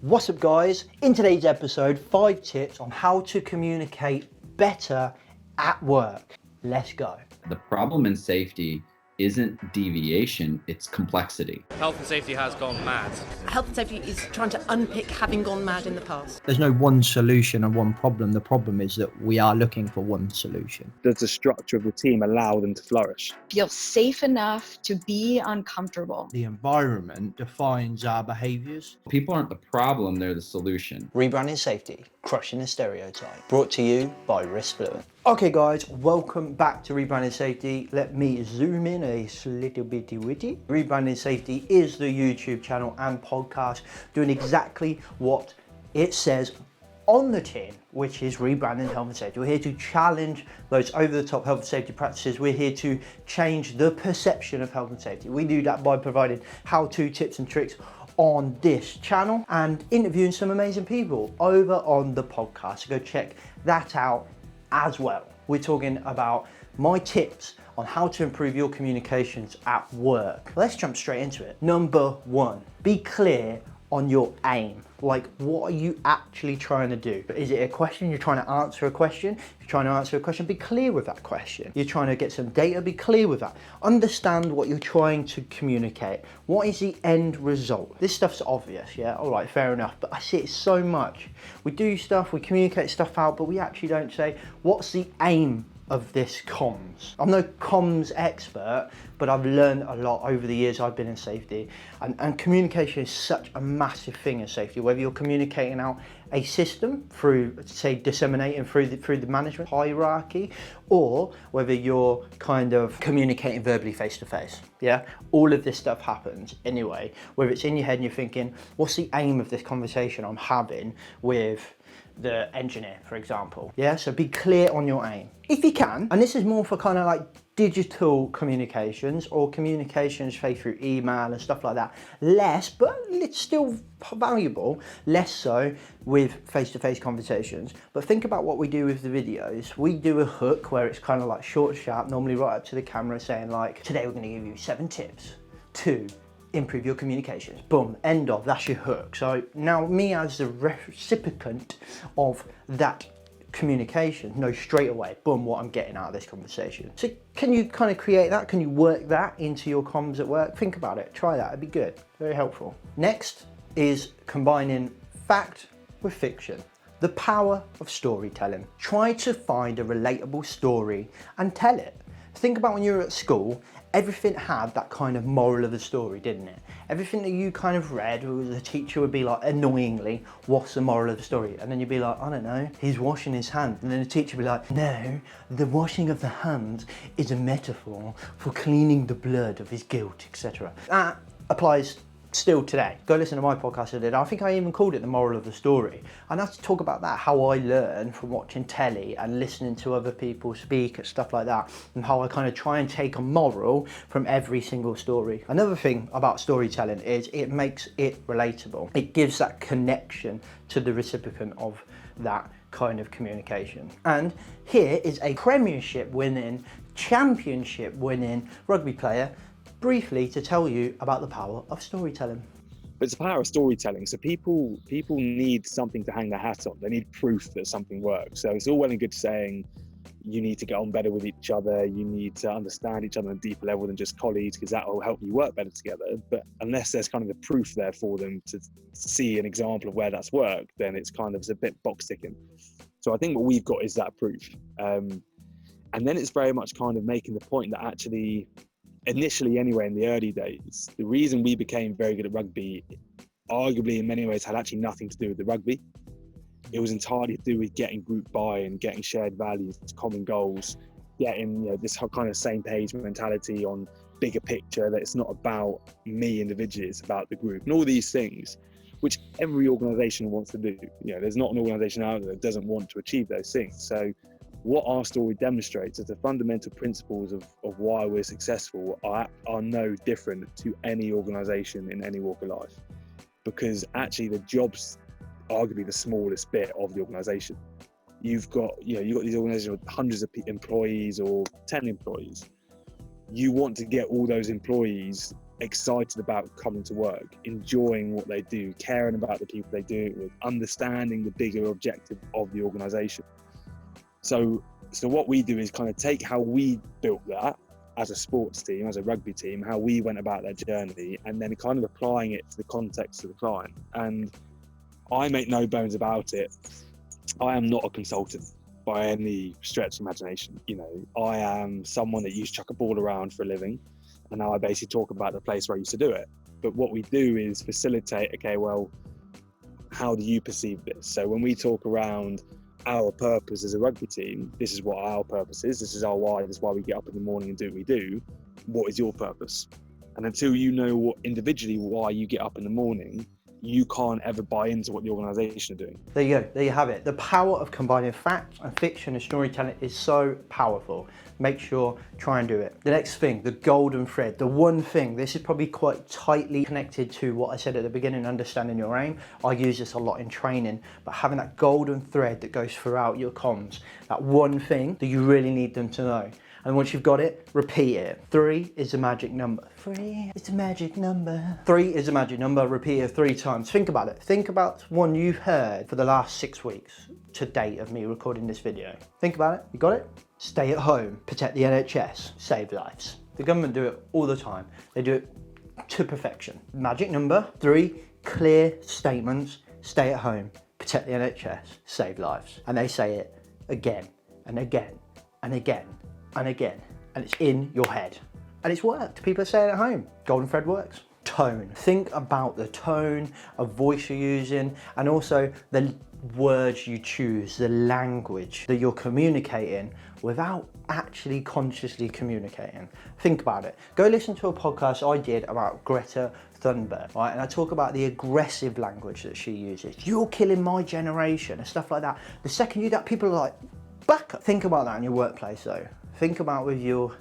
What's up guys? In today's episode, 5 tips on how to communicate better at work. Let's go. The problem in safety isn't deviation, it's complexity. Health and safety has gone mad. Health and safety is trying to unpick having gone mad in the past. There's no one solution and one problem. The problem is that we are looking for one solution. Does the structure of the team allow them to flourish? Feel safe enough to be uncomfortable. The environment defines our behaviours. People aren't the problem, they're the solution. Rebranding safety, crushing the stereotype. Brought to you by Risk Fluent. Okay guys, welcome back to Rebranding Safety. Let me zoom in a little bitty witty. Rebranding Safety is the YouTube channel and podcast doing exactly what it says on the tin, which is rebranding health and safety. We're here to challenge those over-the-top health and safety practices. We're here to change the perception of health and safety. We do that by providing how-to tips and tricks on this channel and interviewing some amazing people over on the podcast. So go check that out as well. We're talking about my tips on how to improve your communications at work. Let's jump straight into it. Number 1, be clear on your aim. Like, what are you actually trying to do? Is it a question? You're trying to answer a question? If you're trying to answer a question, be clear with that question. You're trying to get some data, be clear with that. Understand what you're trying to communicate. What is the end result? This stuff's obvious, yeah? All right, fair enough, but I see it so much. We do stuff, we communicate stuff out, but we actually don't say, what's the aim of this comms? I'm no comms expert, but I've learned a lot over the years I've been in safety, and communication is such a massive thing in safety. Whether you're communicating out a system through, say, disseminating through the management hierarchy, or whether you're kind of communicating verbally face to face, yeah? All of this stuff happens anyway, whether it's in your head and you're thinking, what's the aim of this conversation I'm having with the engineer, for example. Yeah, so be clear on your aim. If you can, and this is more for kind of like digital communications or communications, say through email and stuff like that, less, but it's still valuable, less so with face-to-face conversations. But think about what we do with the videos. We do a hook where it's kind of like short, sharp, normally right up to the camera saying like, today we're gonna give you 7 tips to improve your communications. Boom, end of, that's your hook. So now me as the recipient of that communication know straight away, boom, what I'm getting out of this conversation. So can you kind of create that? Can you work that into your comms at work? Think about it, try that, it'd be good, very helpful. Next is combining fact with fiction. The power of storytelling. Try to find a relatable story and tell it. Think about when you were at school, everything had that kind of moral of the story, didn't it? Everything that you kind of read, the teacher would be like, annoyingly, what's the moral of the story? And then you'd be like, I don't know, he's washing his hands. And then the teacher would be like, no, the washing of the hands is a metaphor for cleaning the blood of his guilt, etc. That applies still today. Go listen to my podcast I did. I think I even called it the moral of the story. And I have to talk about that, how I learn from watching telly and listening to other people speak and stuff like that, and how I kind of try and take a moral from every single story. Another thing about storytelling is it makes it relatable. It gives that connection to the recipient of that kind of communication. And here is a premiership winning, championship winning rugby player briefly to tell you about the power of storytelling. But it's the power of storytelling. So people need something to hang their hat on. They need proof that something works. So it's all well and good saying you need to get on better with each other. You need to understand each other on a deeper level than just colleagues, because that will help you work better together. But unless there's kind of the proof there for them to see an example of where that's worked, then it's a bit box ticking. So I think what we've got is that proof. And then it's very much kind of making the point that actually, initially anyway, in the early days, the reason we became very good at rugby, arguably in many ways, had actually nothing to do with the rugby. It was entirely to do with getting group buy-in, getting shared values, common goals, getting this kind of same page mentality on bigger picture, that it's not about me individually, it's about the group, and all these things, which every organisation wants to do. There's not an organisation out there that doesn't want to achieve those things. So what our story demonstrates is the fundamental principles of why we're successful are no different to any organisation in any walk of life, because actually the job's arguably the smallest bit of the organisation. You've got these organisations with hundreds of employees or 10 employees. You want to get all those employees excited about coming to work, enjoying what they do, caring about the people they do it with, understanding the bigger objective of the organisation. So what we do is kind of take how we built that as a sports team, as a rugby team, how we went about that journey, and then kind of applying it to the context of the client. And I make no bones about it, I am not a consultant by any stretch of imagination. You know, I am someone that used to chuck a ball around for a living, and now I basically talk about the place where I used to do it. But what we do is facilitate, okay, well, how do you perceive this? So when we talk around our purpose as a rugby team, this is what our purpose is, this is our why, this is why we get up in the morning and do what we do. What is your purpose? And until you know what individually why you get up in the morning, you can't ever buy into what the organisation are doing. There you go, there you have it. The power of combining fact and fiction and storytelling is so powerful. Make sure, try and do it. The next thing, the golden thread, the one thing, this is probably quite tightly connected to what I said at the beginning, understanding your aim. I use this a lot in training, but having that golden thread that goes throughout your comms, that one thing that you really need them to know. And once you've got it, repeat it. 3 is the magic number. 3 is the magic number. 3 is the magic number, repeat it 3 times. Think about it. Think about one you've heard for the last 6 weeks to date of me recording this video. Think about it, you got it? Stay at home, protect the NHS, save lives. The government do it all the time. They do it to perfection. Magic number, 3 clear statements, stay at home, protect the NHS, save lives. And they say it again and again and again and again, and it's in your head. And it's worked, people are staying at home. Golden thread works. Tone, think about the tone of voice you're using, and also the words you choose, the language that you're communicating without actually consciously communicating. Think about it. Go listen to a podcast I did about GRETA Thunberg, right? And I talk about the aggressive language that she uses. You're killing my generation and stuff like that. The second you do that, people are like, back up. Think about that in your workplace though. Think about with your,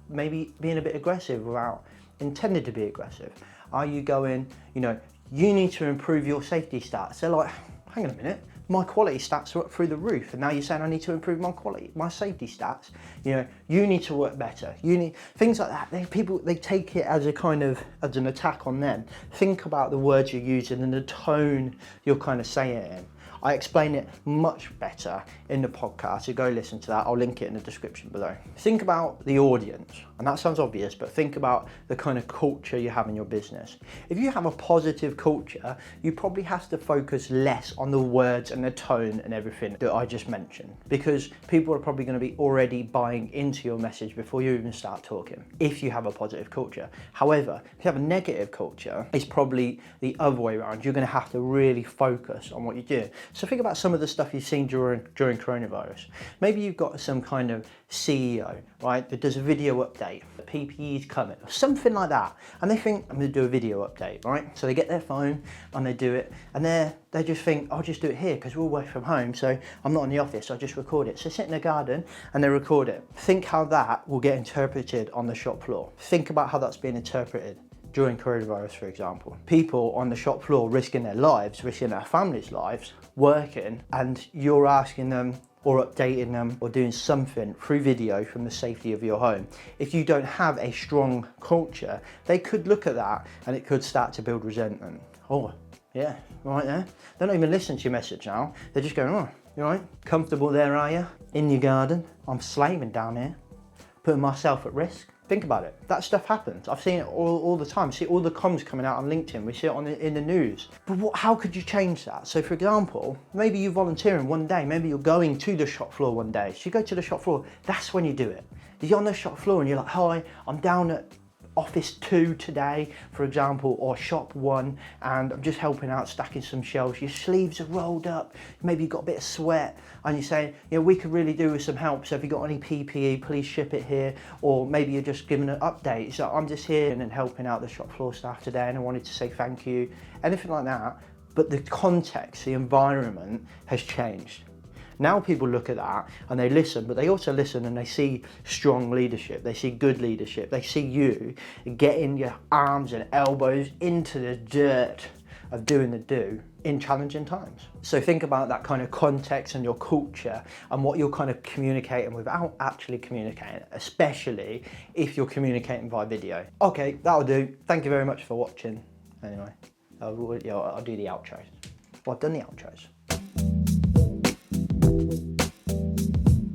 maybe being a bit aggressive without intended to be aggressive. Are you going, you know, you need to improve your safety stats. They're like, hang on a minute, my quality stats are up through the roof, and now you're saying I need to improve my quality, my safety stats. You know, you need to work better. You need things like that. People take it as a kind of as an attack on them. Think about the words you're using and the tone you're kind of saying it in. I explain it much better in the podcast, so go listen to that. I'll link it in the description below. Think about the audience, and that sounds obvious, but think about the kind of culture you have in your business. If you have a positive culture, you probably have to focus less on the words and the tone and everything that I just mentioned, because people are probably going to be already buying into your message before you even start talking, if you have a positive culture. However, if you have a negative culture, it's probably the other way around. You're going to have to really focus on what you do. So think about some of the stuff you've seen during coronavirus. Maybe you've got some kind of CEO, right, that does a video update, the PPE's coming, or something like that. And they think, I'm gonna do a video update, right? So they get their phone and they do it, and they just think, I'll just do it here because we're all working from home, so I'm not in the office, so I just record it. So sit in the garden and they record it. Think how that will get interpreted on the shop floor. Think about how that's being interpreted during coronavirus, for example. People on the shop floor risking their lives, risking their families' lives, working, and you're asking them or updating them or doing something through video from the safety of your home. If you don't have a strong culture, they could look at that and it could start to build resentment. Oh, yeah, right there. They don't even listen to your message now. They're just going, oh, you all right? Comfortable there, are you? In your garden? I'm slaving down here, putting myself at risk. Think about it. That stuff happens. I've seen it all the time. See all the comms coming out on LinkedIn. We see it in the news. But how could you change that? So for example, maybe you're volunteering one day. Maybe you're going to the shop floor one day. So you go to the shop floor. That's when you do it. You're on the shop floor and you're like, hi, I'm down at office 2 today, for example, or shop 1, and I'm just helping out stacking some shelves. Your sleeves are rolled up, maybe you've got a bit of sweat, and you're saying, you know, we could really do with some help, so if you've got any PPE, please ship it here. Or maybe you're just giving an update, so I'm just here and helping out the shop floor staff today, and I wanted to say thank you, anything like that. But the context, the environment has changed. Now people look at that and they listen, but they also listen and they see strong leadership, they see good leadership, they see you getting your arms and elbows into the dirt of doing the do in challenging times. So think about that kind of context and your culture and what you're kind of communicating without actually communicating, especially if you're communicating via video. Okay, that'll do. Thank you very much for watching. Anyway, I'll do the outros. Well, I've done the outros.